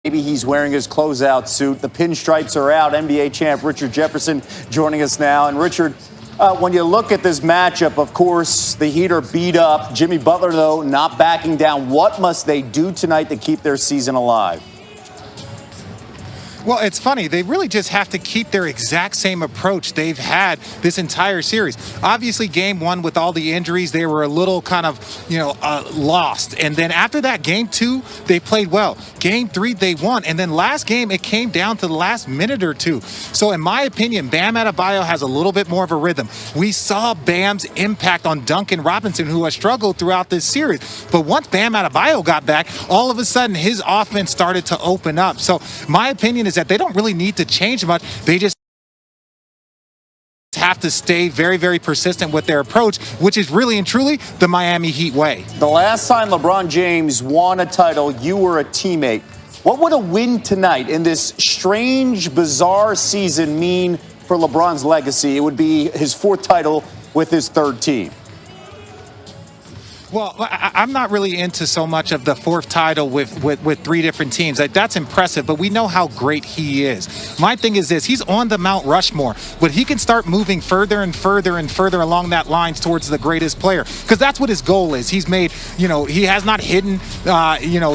Maybe he's wearing his closeout suit. The pinstripes are out. NBA champ Richard Jefferson joining us now. And Richard, when you look at this matchup, of course, the Heat are beat up. Jimmy Butler, though, not backing down. What must they do tonight to keep their season alive? Well, it's funny. They really just have to keep their exact same approach they've had this entire series. Obviously, game one, with all the injuries, they were a little kind of, lost. And then after that, game two, they played well. Game three, they won. And then last game, it came down to the last minute or two. So in my opinion, Bam Adebayo has a little bit more of a rhythm. We saw Bam's impact on Duncan Robinson, who has struggled throughout this series. But once Bam Adebayo got back, all of a sudden, his offense started to open up. So my opinion is that they don't really need to change much. They just have to stay very, very persistent with their approach, which is really and truly the Miami Heat way. The last time LeBron James won a title, you were a teammate. What would a win tonight in this strange, bizarre season mean for LeBron's legacy? It would be his fourth title with his third team. Well, I'm not really into so much of the fourth title with three different teams. That's impressive, but we know how great he is. My thing is this: he's on the Mount Rushmore, but he can start moving further and further and further along that line towards the greatest player, because that's what his goal is. He's made, he has not hidden,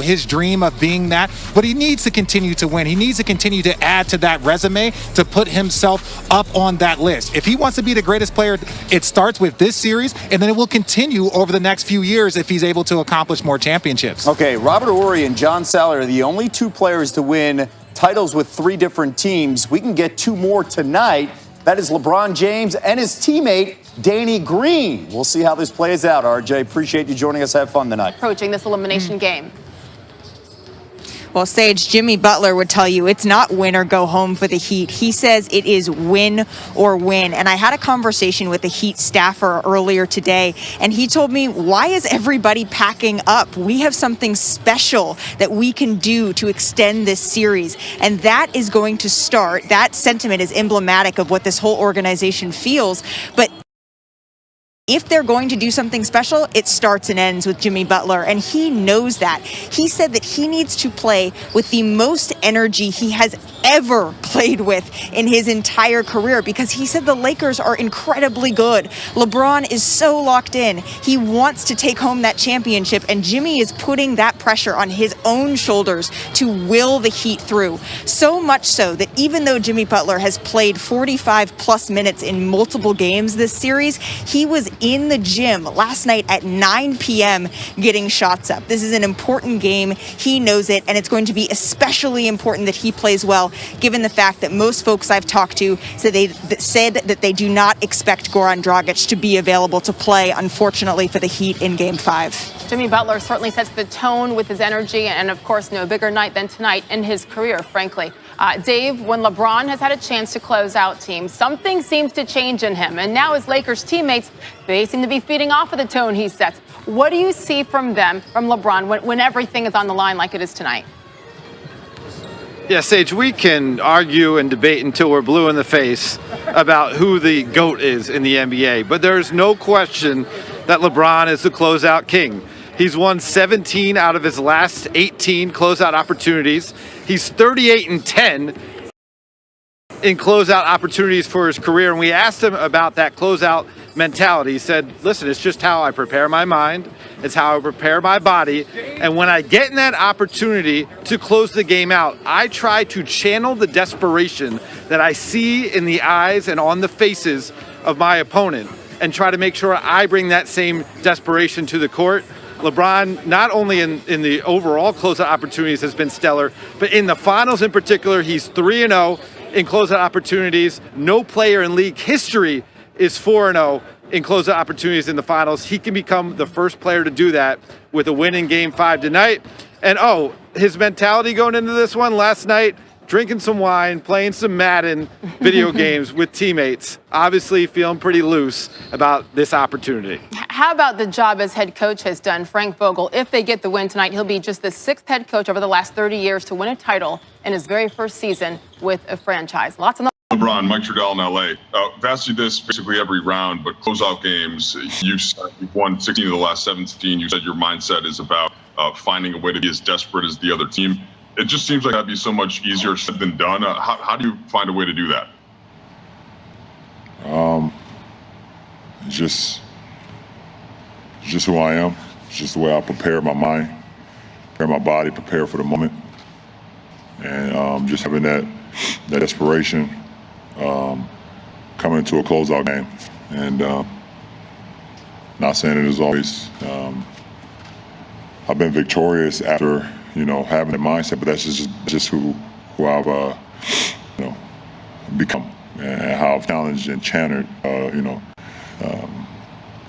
his dream of being that, but he needs to continue to win. He needs to continue to add to that resume to put himself up on that list. If he wants to be the greatest player, it starts with this series, and then it will continue over the next few years if he's able to accomplish more championships. Okay, Robert Horry and John Salley are the only two players to win titles with three different teams. We can get two more tonight. That is LeBron James and his teammate, Danny Green. We'll see how this plays out, RJ. Appreciate you joining us. Have fun tonight. Approaching this elimination game. Well, Sage, Jimmy Butler would tell you it's not win or go home for the Heat. He says it is win or win. And I had a conversation with the Heat staffer earlier today, and he told me, why is everybody packing up? We have something special that we can do to extend this series. And that is going to start. That sentiment is emblematic of what this whole organization feels. But if they're going to do something special, it starts and ends with Jimmy Butler, and he knows that. He said that he needs to play with the most energy he has ever played with in his entire career, because he said the Lakers are incredibly good. LeBron is so locked in. He wants to take home that championship, and Jimmy is putting that pressure on his own shoulders to will the Heat through. So much so that even though Jimmy Butler has played 45-plus minutes in multiple games this series, he was in the gym last night at 9 p.m. getting shots up. This is an important game. He knows it, and it's going to be especially important that he plays well, given the fact that most folks I've talked to said that they do not expect Goran Dragic to be available to play, unfortunately, for the Heat in Game 5. Jimmy Butler certainly sets the tone with his energy, and of course, no bigger night than tonight in his career, frankly. Dave, when LeBron has had a chance to close out teams, something seems to change in him. And now his Lakers teammates, they seem to be feeding off of the tone he sets. What do you see from them, from LeBron, when everything is on the line like it is tonight? Yeah, Sage, we can argue and debate until we're blue in the face about who the GOAT is in the NBA. But there's no question that LeBron is the closeout king. He's won 17 out of his last 18 closeout opportunities. He's 38-10 in closeout opportunities for his career. And we asked him about that closeout mentality. He said, listen, it's just how I prepare my mind. It's how I prepare my body. And when I get in that opportunity to close the game out, I try to channel the desperation that I see in the eyes and on the faces of my opponent and try to make sure I bring that same desperation to the court. LeBron, not only in the overall closeout opportunities, has been stellar, but in the finals in particular, he's 3-0 in closeout opportunities. No player in league history is 4-0 in closeout opportunities in the finals. He can become the first player to do that with a win in Game 5 tonight. And his mentality going into this one last night, drinking some wine, playing some Madden video games with teammates, obviously feeling pretty loose about this opportunity. How about the job as head coach has done, Frank Vogel? If they get the win tonight, he'll be just the 6th head coach over the last 30 years to win a title in his very first season with a franchise. Lots of LeBron, Mike Trudell in LA. I've asked you this basically every round, but closeout games, you've won 16 of the last 17. You said your mindset is about finding a way to be as desperate as the other team. it just seems like that'd be so much easier said than done. How do you find a way to do that? It's just who I am. It's just the way I prepare my mind, prepare my body, prepare for the moment, and just having that desperation coming into a closeout game, and not saying it is always. I've been victorious after having that mindset, but that's just who I've become, and how I've challenged and channeled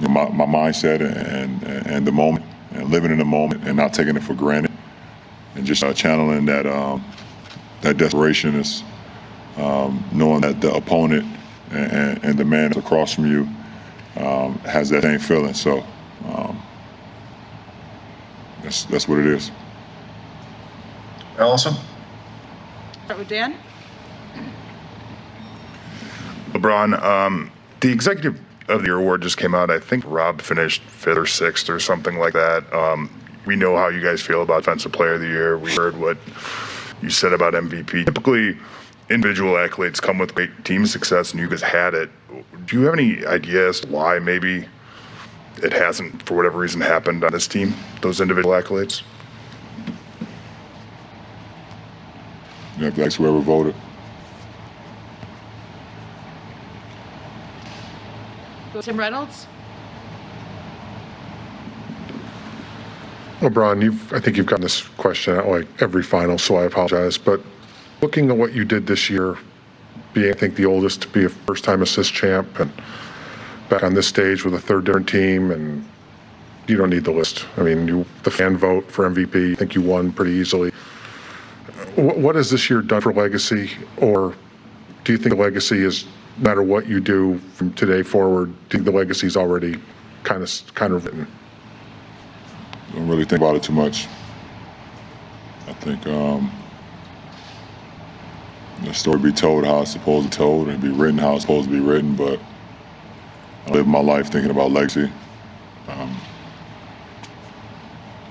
my mindset and the moment, and living in the moment and not taking it for granted, and just channeling that desperation is knowing that the opponent and the man across from you has that same feeling. So that's what it is. Allison? Start with Dan. LeBron, the Executive of the Year award just came out. I think Rob finished 5th or 6th or something like that. We know how you guys feel about Defensive Player of the Year. We heard what you said about MVP. Typically, individual accolades come with great team success, and you guys had it. Do you have any idea as to why maybe it hasn't, for whatever reason, happened on this team, those individual accolades? Yeah, that's whoever voted. Tim Reynolds. LeBron, I think you've gotten this question at like every final, so I apologize. But looking at what you did this year, being, I think, the oldest to be a first-time assist champ, and back on this stage with a third different team, and you don't need the list. I mean, the fan vote for MVP, I think you won pretty easily. What has this year done for legacy, or do you think the legacy is, no matter what you do from today forward, do you think the legacy is already kind of written? Don't really think about it too much. I think the story be told how it's supposed to be told, and be written how it's supposed to be written, but I live my life thinking about legacy.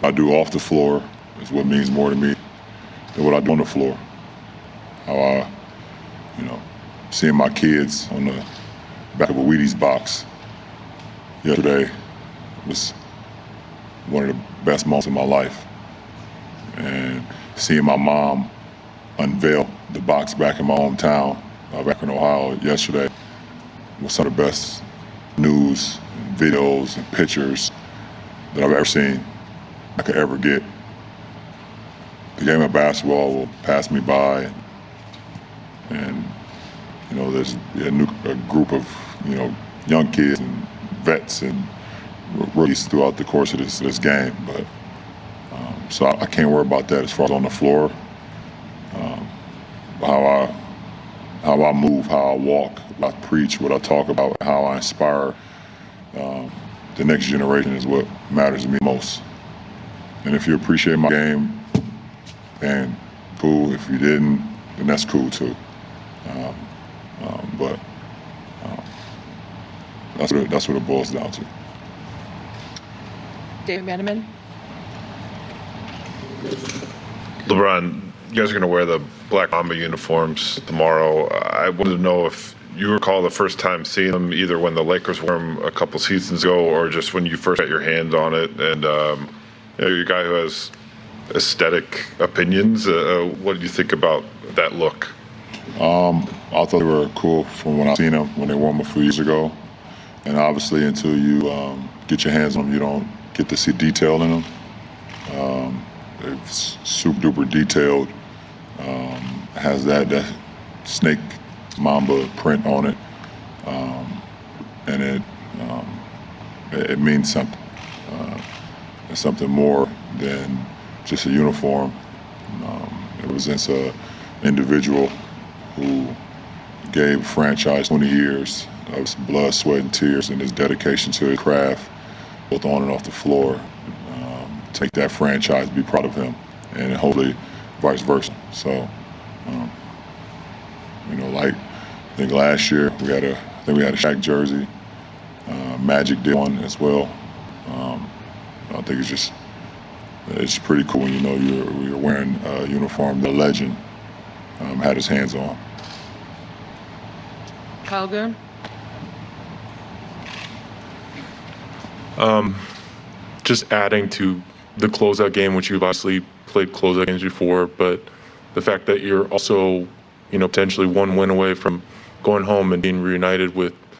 I do off the floor is what means more to me than what I do on the floor. How I, seeing my kids on the back of a Wheaties box yesterday was one of the best moments of my life. And seeing my mom unveil the box back in my hometown, back in Ohio yesterday, was some of the best news and videos and pictures that I've ever seen, I could ever get. The game of basketball will pass me by, and there's a group of young kids and vets and rookies throughout the course of this game. But so I can't worry about that as far as on the floor. How I move, how I walk, what I preach, what I talk about, how I inspire the next generation is what matters to me most. And if you appreciate my game, then cool. If you didn't, then that's cool too. But that's what it boils down to. David Bannerman. LeBron, you guys are going to wear the black mamba uniforms tomorrow. I wanted to know if you recall the first time seeing them, either when the Lakers wore them a couple seasons ago or just when you first got your hands on it. And you're a guy who has aesthetic opinions. What did you think about that look? I thought they were cool from when I seen them, when they wore them a few years ago. And obviously until you get your hands on them, you don't get to see detail in them. It's super duper detailed. Has that snake mamba print on it, and it means something. It's something more than just a uniform. It represents an individual who gave a franchise 20 years of his blood, sweat, and tears, and his dedication to his craft, both on and off the floor. Take that franchise, be proud of him, and hopefully vice versa. So, like I think last year we had a Shaq jersey. Magic did one as well. I think it's just it's pretty cool when you know you're wearing a uniform the legend had his hands on. Kyle Goon. Just adding to the closeout game, which you've obviously played closeout games before, but the fact that you're also, potentially one win away from going home and being reunited with